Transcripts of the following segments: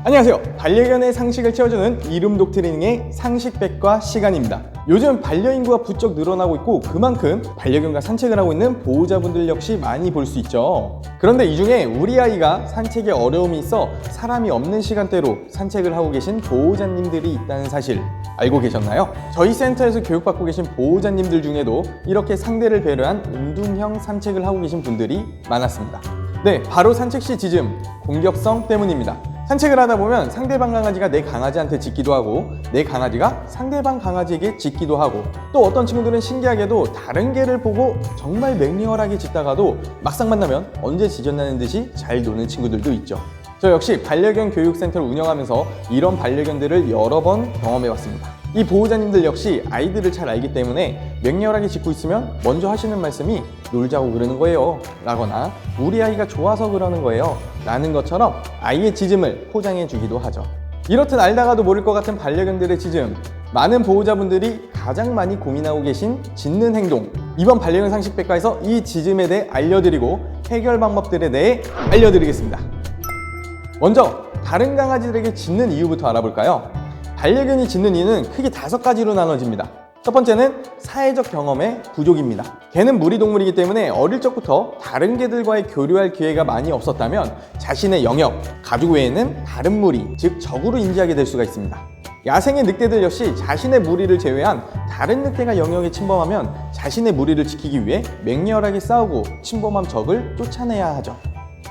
안녕하세요. 반려견의 상식을 채워주는 이름독 트레이닝의 상식백과 시간입니다. 요즘 반려인구가 부쩍 늘어나고 있고 그만큼 반려견과 산책을 하고 있는 보호자분들 역시 많이 볼 수 있죠. 그런데 이 중에 우리 아이가 산책에 어려움이 있어 사람이 없는 시간대로 산책을 하고 계신 보호자님들이 있다는 사실 알고 계셨나요? 저희 센터에서 교육받고 계신 보호자님들 중에도 이렇게 상대를 배려한 운동형 산책을 하고 계신 분들이 많았습니다. 네, 바로 산책 시 짖음, 공격성 때문입니다. 산책을 하다 보면 상대방 강아지가 내 강아지한테 짖기도 하고 내 강아지가 상대방 강아지에게 짖기도 하고 또 어떤 친구들은 신기하게도 다른 개를 보고 정말 맹렬하게 짖다가도 막상 만나면 언제 짖었나는 듯이 잘 노는 친구들도 있죠. 저 역시 반려견 교육센터를 운영하면서 이런 반려견들을 여러 번 경험해봤습니다. 이 보호자님들 역시 아이들을 잘 알기 때문에 맹렬하게 짖고 있으면 먼저 하시는 말씀이 놀자고 그러는 거예요 라거나 우리 아이가 좋아서 그러는 거예요 라는 것처럼 아이의 짖음을 포장해 주기도 하죠. 이렇듯 알다가도 모를 것 같은 반려견들의 짖음, 많은 보호자분들이 가장 많이 고민하고 계신 짖는 행동, 이번 반려견 상식백과에서 이 짖음에 대해 알려드리고 해결 방법들에 대해 알려드리겠습니다. 먼저 다른 강아지들에게 짖는 이유부터 알아볼까요? 반려견이 짖는 이유는 크게 5가지로 나눠집니다. 첫 번째는 사회적 경험의 부족입니다. 개는 무리 동물이기 때문에 어릴 적부터 다른 개들과의 교류할 기회가 많이 없었다면 자신의 영역, 가족 외에는 다른 무리, 즉 적으로 인지하게 될 수가 있습니다. 야생의 늑대들 역시 자신의 무리를 제외한 다른 늑대가 영역에 침범하면 자신의 무리를 지키기 위해 맹렬하게 싸우고 침범한 적을 쫓아내야 하죠.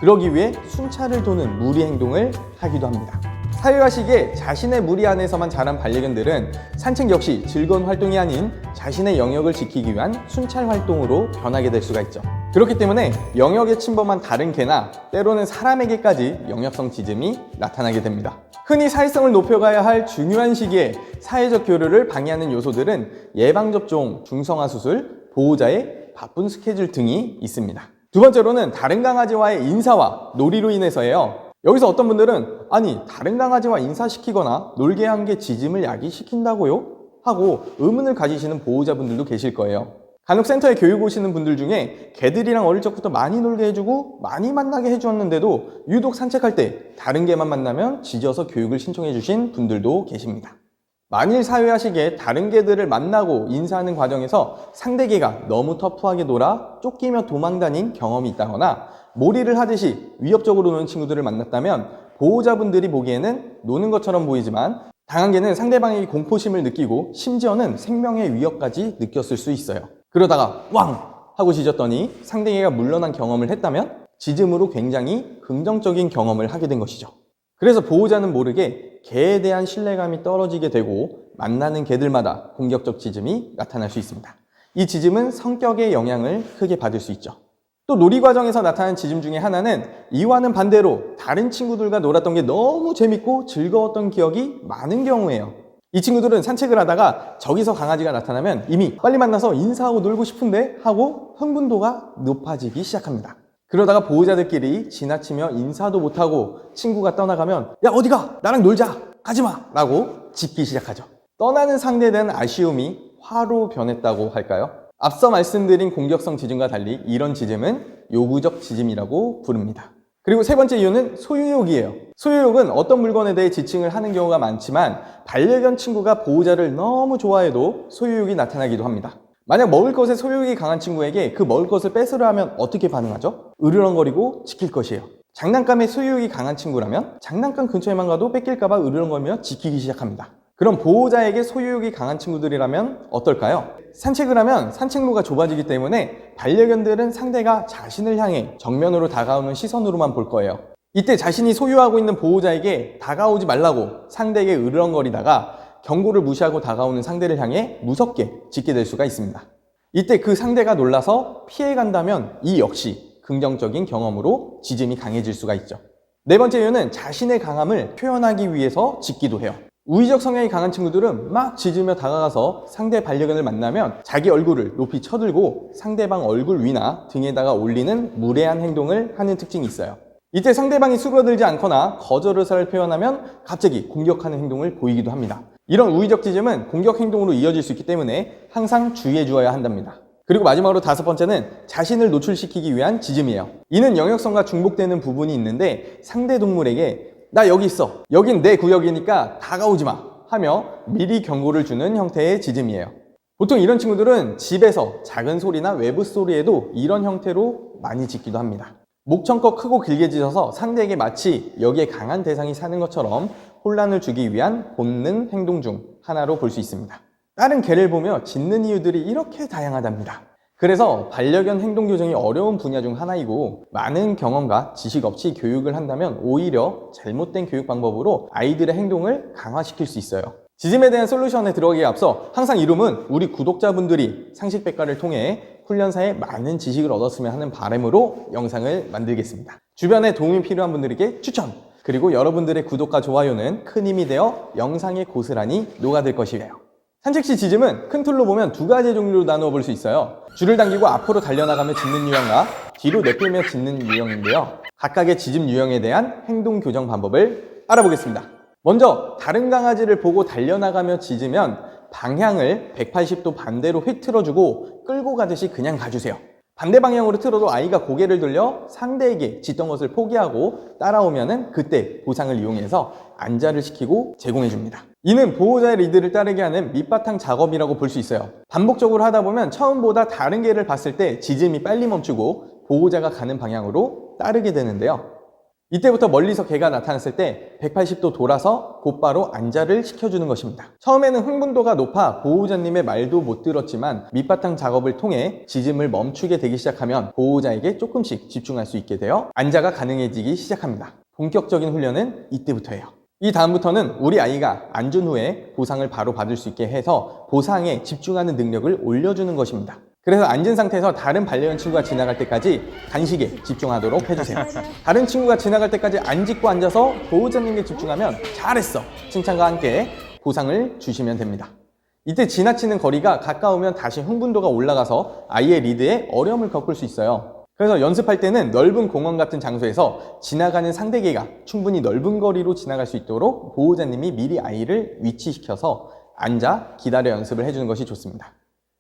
그러기 위해 순찰을 도는 무리 행동을 하기도 합니다. 사회화 시기에 자신의 무리 안에서만 자란 반려견들은 산책 역시 즐거운 활동이 아닌 자신의 영역을 지키기 위한 순찰 활동으로 변하게 될 수가 있죠. 그렇기 때문에 영역에 침범한 다른 개나 때로는 사람에게까지 영역성 짖음이 나타나게 됩니다. 흔히 사회성을 높여가야 할 중요한 시기에 사회적 교류를 방해하는 요소들은 예방접종, 중성화 수술, 보호자의 바쁜 스케줄 등이 있습니다. 두 번째로는 다른 강아지와의 인사와 놀이로 인해서예요. 여기서 어떤 분들은 아니 다른 강아지와 인사시키거나 놀게 한 게 짖음을 야기시킨다고요? 하고 의문을 가지시는 보호자분들도 계실 거예요. 간혹 센터에 교육 오시는 분들 중에 개들이랑 어릴 적부터 많이 놀게 해주고 많이 만나게 해주었는데도 유독 산책할 때 다른 개만 만나면 짖어서 교육을 신청해 주신 분들도 계십니다. 만일 사회화 시기에 다른 개들을 만나고 인사하는 과정에서 상대 개가 너무 터프하게 놀아 쫓기며 도망다닌 경험이 있다거나 몰이를 하듯이 위협적으로 노는 친구들을 만났다면 보호자분들이 보기에는 노는 것처럼 보이지만 당한 개는 상대방에게 공포심을 느끼고 심지어는 생명의 위협까지 느꼈을 수 있어요. 그러다가 왕! 하고 짖었더니 상대개가 물러난 경험을 했다면 짖음으로 굉장히 긍정적인 경험을 하게 된 것이죠. 그래서 보호자는 모르게 개에 대한 신뢰감이 떨어지게 되고 만나는 개들마다 공격적 짖음이 나타날 수 있습니다. 이 짖음은 성격의 영향을 크게 받을 수 있죠. 또 놀이 과정에서 나타나는 짖음 중에 하나는 이와는 반대로 다른 친구들과 놀았던 게 너무 재밌고 즐거웠던 기억이 많은 경우예요. 이 친구들은 산책을 하다가 저기서 강아지가 나타나면 이미 빨리 만나서 인사하고 놀고 싶은데 하고 흥분도가 높아지기 시작합니다. 그러다가 보호자들끼리 지나치며 인사도 못하고 친구가 떠나가면 야 어디가? 나랑 놀자! 가지마! 라고 짖기 시작하죠. 떠나는 상대에 대한 아쉬움이 화로 변했다고 할까요? 앞서 말씀드린 공격성 짖음과 달리 이런 짖음은 요구적 짖음이라고 부릅니다. 그리고 세 번째 이유는 소유욕이에요. 소유욕은 어떤 물건에 대해 지칭을 하는 경우가 많지만 반려견 친구가 보호자를 너무 좋아해도 소유욕이 나타나기도 합니다. 만약 먹을 것에 소유욕이 강한 친구에게 그 먹을 것을 뺏으려 하면 어떻게 반응하죠? 으르렁거리고 지킬 것이에요. 장난감에 소유욕이 강한 친구라면 장난감 근처에만 가도 뺏길까봐 으르렁거리며 지키기 시작합니다. 그럼 보호자에게 소유욕이 강한 친구들이라면 어떨까요? 산책을 하면 산책로가 좁아지기 때문에 반려견들은 상대가 자신을 향해 정면으로 다가오는 시선으로만 볼 거예요. 이때 자신이 소유하고 있는 보호자에게 다가오지 말라고 상대에게 으르렁거리다가 경고를 무시하고 다가오는 상대를 향해 무섭게 짖게 될 수가 있습니다. 이때 그 상대가 놀라서 피해간다면 이 역시 긍정적인 경험으로 짖음이 강해질 수가 있죠. 네 번째 이유는 자신의 강함을 표현하기 위해서 짖기도 해요. 우위적 성향이 강한 친구들은 막 짖으며 다가가서 상대 반려견을 만나면 자기 얼굴을 높이 쳐들고 상대방 얼굴 위나 등에다가 올리는 무례한 행동을 하는 특징이 있어요. 이때 상대방이 수그러들지 않거나 거절 의사를 표현하면 갑자기 공격하는 행동을 보이기도 합니다. 이런 우위적 짖음은 공격 행동으로 이어질 수 있기 때문에 항상 주의해 주어야 한답니다. 그리고 마지막으로 5번째는 자신을 노출시키기 위한 짖음이에요. 이는 영역성과 중복되는 부분이 있는데 상대 동물에게 나 여기 있어. 여긴 내 구역이니까 다가오지 마. 하며 미리 경고를 주는 형태의 짖음이에요. 보통 이런 친구들은 집에서 작은 소리나 외부 소리에도 이런 형태로 많이 짖기도 합니다. 목청껏 크고 길게 짖어서 상대에게 마치 여기에 강한 대상이 사는 것처럼 혼란을 주기 위한 본능 행동 중 하나로 볼 수 있습니다. 다른 개를 보며 짖는 이유들이 이렇게 다양하답니다. 그래서 반려견 행동 교정이 어려운 분야 중 하나이고, 많은 경험과 지식 없이 교육을 한다면 오히려 잘못된 교육 방법으로 아이들의 행동을 강화시킬 수 있어요. 짖음에 대한 솔루션에 들어가기에 앞서 항상 이름은 우리 구독자분들이 상식백과를 통해 훈련사에 많은 지식을 얻었으면 하는 바람으로 영상을 만들겠습니다. 주변에 도움이 필요한 분들에게 추천! 그리고 여러분들의 구독과 좋아요는 큰 힘이 되어 영상에 고스란히 녹아들 것이에요. 산책 시 짖음은 큰 틀로 보면 두 가지 종류로 나누어 볼 수 있어요. 줄을 당기고 앞으로 달려나가며 짖는 유형과 뒤로 내빼며 짖는 유형인데요. 각각의 짖음 유형에 대한 행동 교정 방법을 알아보겠습니다. 먼저 다른 강아지를 보고 달려나가며 짖으면 방향을 180도 반대로 휙 틀어주고 끌고 가듯이 그냥 가주세요. 반대 방향으로 틀어도 아이가 고개를 돌려 상대에게 짖던 것을 포기하고 따라오면은 그때 보상을 이용해서 안자를 시키고 제공해 줍니다. 이는 보호자의 리드를 따르게 하는 밑바탕 작업이라고 볼 수 있어요. 반복적으로 하다 보면 처음보다 다른 개를 봤을 때 짖음이 빨리 멈추고 보호자가 가는 방향으로 따르게 되는데요. 이때부터 멀리서 개가 나타났을 때 180도 돌아서 곧바로 안자를 시켜주는 것입니다. 처음에는 흥분도가 높아 보호자님의 말도 못 들었지만 밑바탕 작업을 통해 짖음을 멈추게 되기 시작하면 보호자에게 조금씩 집중할 수 있게 되어 안자가 가능해지기 시작합니다. 본격적인 훈련은 이때부터예요. 이 다음부터는 우리 아이가 앉은 후에 보상을 바로 받을 수 있게 해서 보상에 집중하는 능력을 올려주는 것입니다. 그래서 앉은 상태에서 다른 반려견 친구가 지나갈 때까지 간식에 집중하도록 해주세요. 다른 친구가 지나갈 때까지 안 짖고 앉아서 보호자님께 집중하면 잘했어! 칭찬과 함께 보상을 주시면 됩니다. 이때 지나치는 거리가 가까우면 다시 흥분도가 올라가서 아이의 리드에 어려움을 겪을 수 있어요. 그래서 연습할 때는 넓은 공원 같은 장소에서 지나가는 상대개가 충분히 넓은 거리로 지나갈 수 있도록 보호자님이 미리 아이를 위치시켜서 앉아 기다려 연습을 해주는 것이 좋습니다.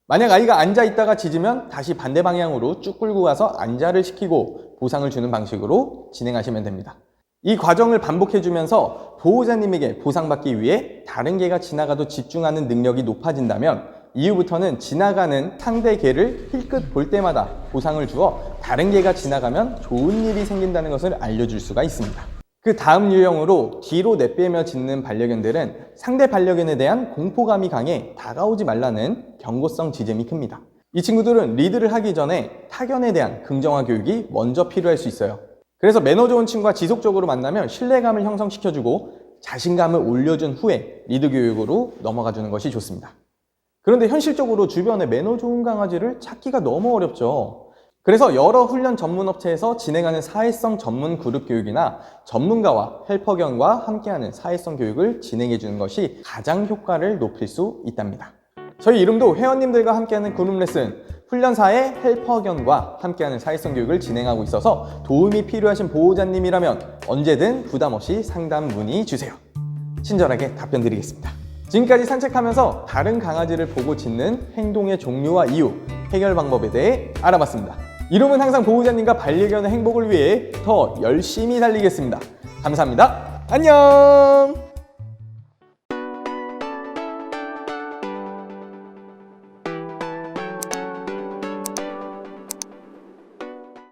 만약 아이가 앉아 있다가 짖으면 다시 반대 방향으로 쭉 끌고 가서 안자를 시키고 보상을 주는 방식으로 진행하시면 됩니다. 이 과정을 반복해주면서 보호자님에게 보상받기 위해 다른 개가 지나가도 집중하는 능력이 높아진다면 이후부터는 지나가는 상대 개를 힐끗 볼 때마다 보상을 주어 다른 개가 지나가면 좋은 일이 생긴다는 것을 알려줄 수가 있습니다. 그 다음 유형으로 뒤로 내빼며 짖는 반려견들은 상대 반려견에 대한 공포감이 강해 다가오지 말라는 경고성 짖음이 큽니다. 이 친구들은 리드를 하기 전에 타견에 대한 긍정화 교육이 먼저 필요할 수 있어요. 그래서 매너 좋은 친구와 지속적으로 만나면 신뢰감을 형성시켜주고 자신감을 올려준 후에 리드 교육으로 넘어가 주는 것이 좋습니다. 그런데 현실적으로 주변에 매너 좋은 강아지를 찾기가 너무 어렵죠. 그래서 여러 훈련 전문 업체에서 진행하는 사회성 전문 그룹 교육이나 전문가와 헬퍼견과 함께하는 사회성 교육을 진행해 주는 것이 가장 효과를 높일 수 있답니다. 저희 이름도 회원님들과 함께하는 그룹 레슨, 훈련사의 헬퍼견과 함께하는 사회성 교육을 진행하고 있어서 도움이 필요하신 보호자님이라면 언제든 부담 없이 상담 문의 주세요. 친절하게 답변 드리겠습니다. 지금까지 산책하면서 다른 강아지를 보고 짖는 행동의 종류와 이유, 해결 방법에 대해 알아봤습니다. 이름은 항상 보호자님과 반려견의 행복을 위해 더 열심히 달리겠습니다. 감사합니다. 안녕!